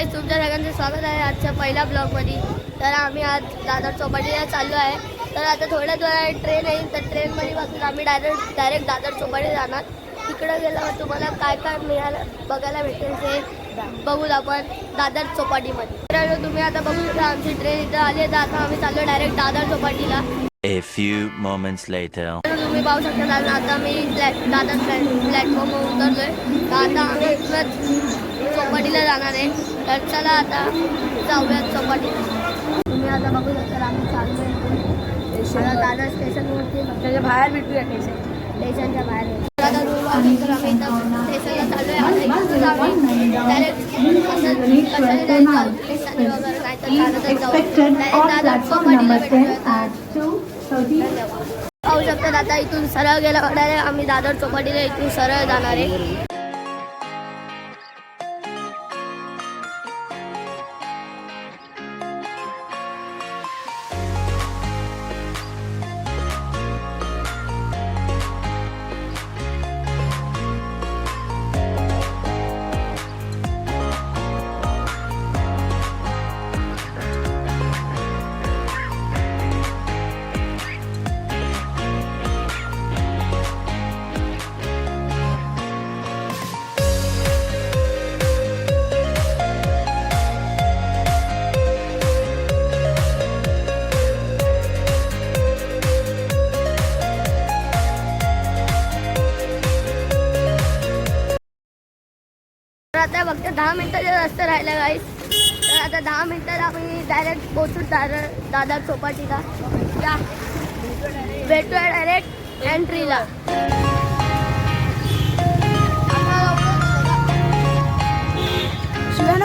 गाईस, तुमच्या सगळ्यांचं स्वागत आहे आजच्या पहिल्या ब्लॉगमध्ये. तर आम्ही आज दादर चौपाटीला चाललो आहे. तर आता थोड्याच वेळात ट्रेन येईल, तर ट्रेनमध्ये बसून आम्ही डायरेक्ट दादर चौपाटी जाणार. तिकडं गेल्यावर तुम्हाला काय काय मिळालं बघायला भेटेल ते बघून आपण दादर चौपाटीमध्ये. तर तुम्ही आता बघू शकता आमची ट्रेन इथं आली. तर आता आम्ही चाललो डायरेक्ट दादर चौपाटीला. A few moments later. तुम्ही पाहू शकता आता मी दादर प्लॅटफॉर्मवर उतरलोय. तर आता आम्ही इथूनच चौपाटीला जाणार आहे. तर चला आता जाऊयात चौपाटीला. तुम्ही आता बघू शकता आम्ही चाललो आहे दादर स्टेशनवरती. त्याच्या बाहेर भेटूया स्टेशनच्या बाहेर. आता तुम्ही पाहू शकता आम्ही इथं स्टेशनला चाललो आहे. आता इथून आम्ही डायरेक्ट वगैरे नाही तर चालतच जाऊ डायरेक्ट दादर चौपाटीला भेटूया. पाहू शकतात आता इथून सरळ गेला डायरेक्ट आम्ही दादर चौपाटीला इथून सरळ जाणार आहे. आता फक्त 10 मिनिटाचा रस्ता राहिला गाईस. तर आता 10 मिनिटात आम्ही डायरेक्ट पोहोचू दादर चौपाटीला. या भेटूया डायरेक्ट एंट्रीला.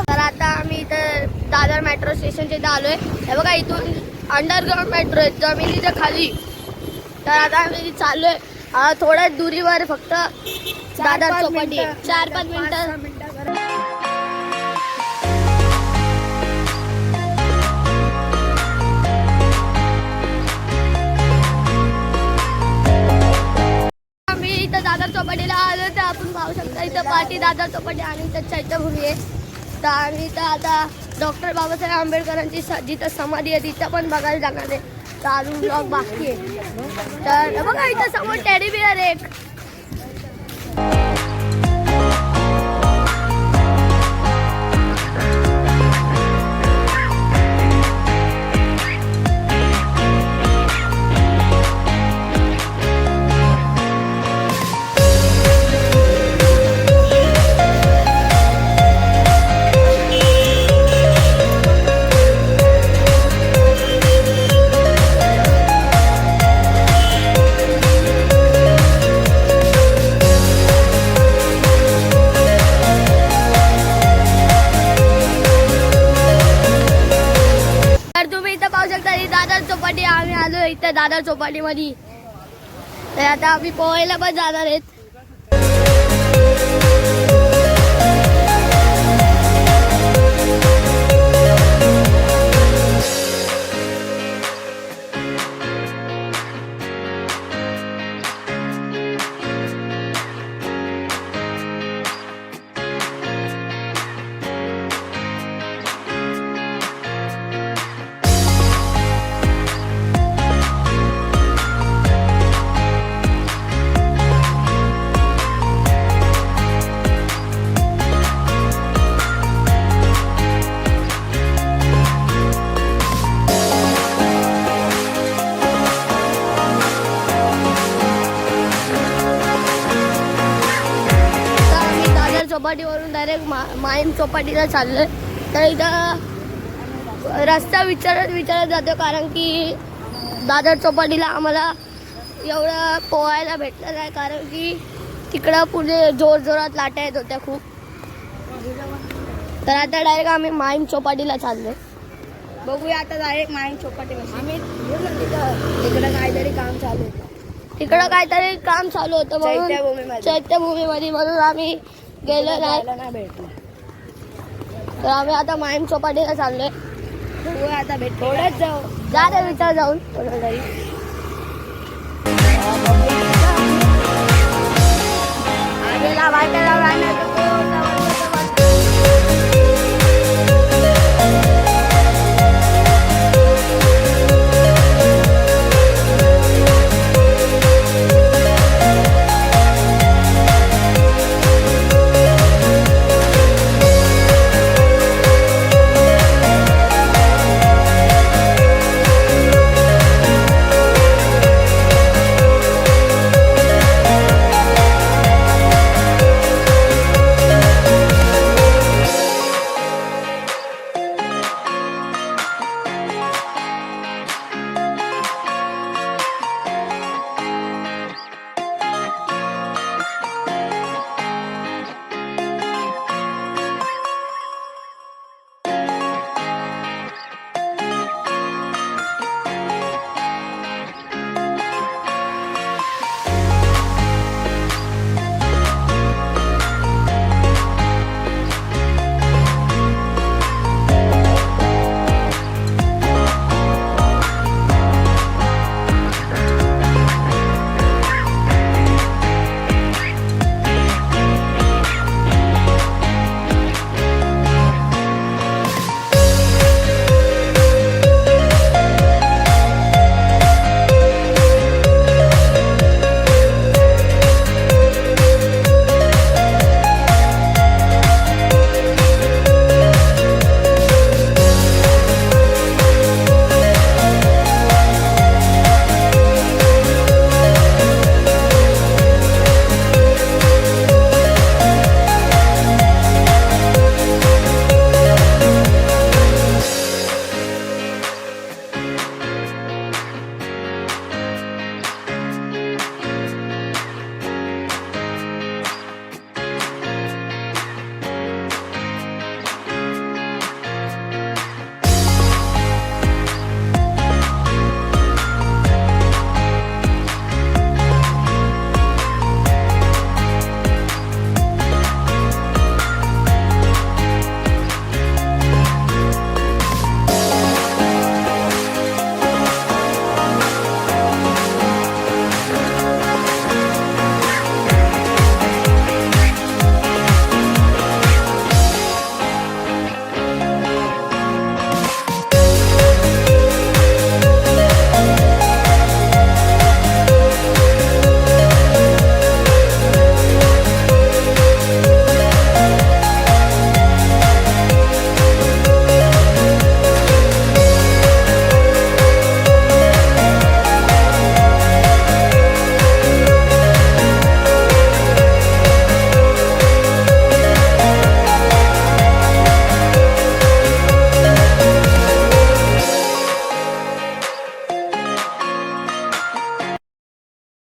तर आता आम्ही इथं दादर मेट्रो स्टेशनच्या इथं आलोय. हे बघा इथून अंडरग्राऊंड मेट्रो आहे जमिनीच्या खाली. तर आता आम्ही चाललोय थोड्या दुरीवर फक्त दादर चौपाटी 4-5 मिनिटं. आम्ही इथं दादर चौपाटीला आलो. तर आपण पाहू शकता इथं पाठी दादर चौपाटी आणि इथं चैत्यभूमी आहे. तर आम्ही इथं आता डॉक्टर बाबासाहेब आंबेडकरांची जिथं समाधी आहे तिथं पण बघायला जाणार आहे. तर अजून ब्लॉग बाकी आहे. तर बघा इथं समोर टेडी बिअर एक. दादर चौपाटी आम्ही आलो इथं दादर चौपाटीमध्ये. तर आता आम्ही पोहायला पण जाणार आहेत. चौपाटीवरून डायरेक्ट माहीम चौपाटीला चाललोय. तर इथं रस्ता विचारत जातो कारण की दादर चौपाटीला आम्हाला एवढं पोहायला भेटलं नाही कारण की तिकडं पुढे जोरात लाटा येत होत्या खूप. तर आता डायरेक्ट आम्ही माहीम चौपाटीला चाललोय. बघूया आता डायरेक्ट माहीम चौपाटीवर. आम्ही तिकडं काहीतरी काम चालू होतं. तिकडं काहीतरी काम चालू होतं म्हणून चैत्यभूमीमध्ये म्हणून आम्ही गेलो नाही भेटलं. तर आम्ही आता माहीम चौपाटीला चाललोय. बघूया आता भेट थोडंच जाऊ जा रे विचार जाऊन तरी. आगेला वाटायला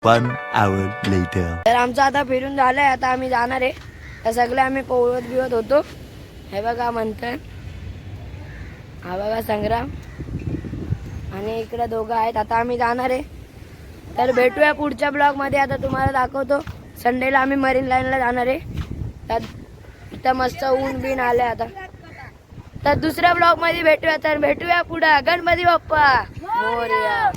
1 hour later. तर आमचं आता फिरून झालंय. आता आम्ही जाणार आहे. तर सगळे आम्ही पोहत बिवत होतो. हे बघा म्हणतात, हा बघा संग्राम आणि इकडे दोघं आहेत. आता आम्ही जाणार आहे. तर भेटूया पुढच्या ब्लॉग मध्ये. आता तुम्हाला दाखवतो. संडेला आम्ही मरीन लाईनला जाणार आहे. तर इथं मस्त ऊन बिन आलंय आता. तर दुसऱ्या ब्लॉग मध्ये भेटूया. तर भेटूया पुढं. गणपती बाप्पा मोरया.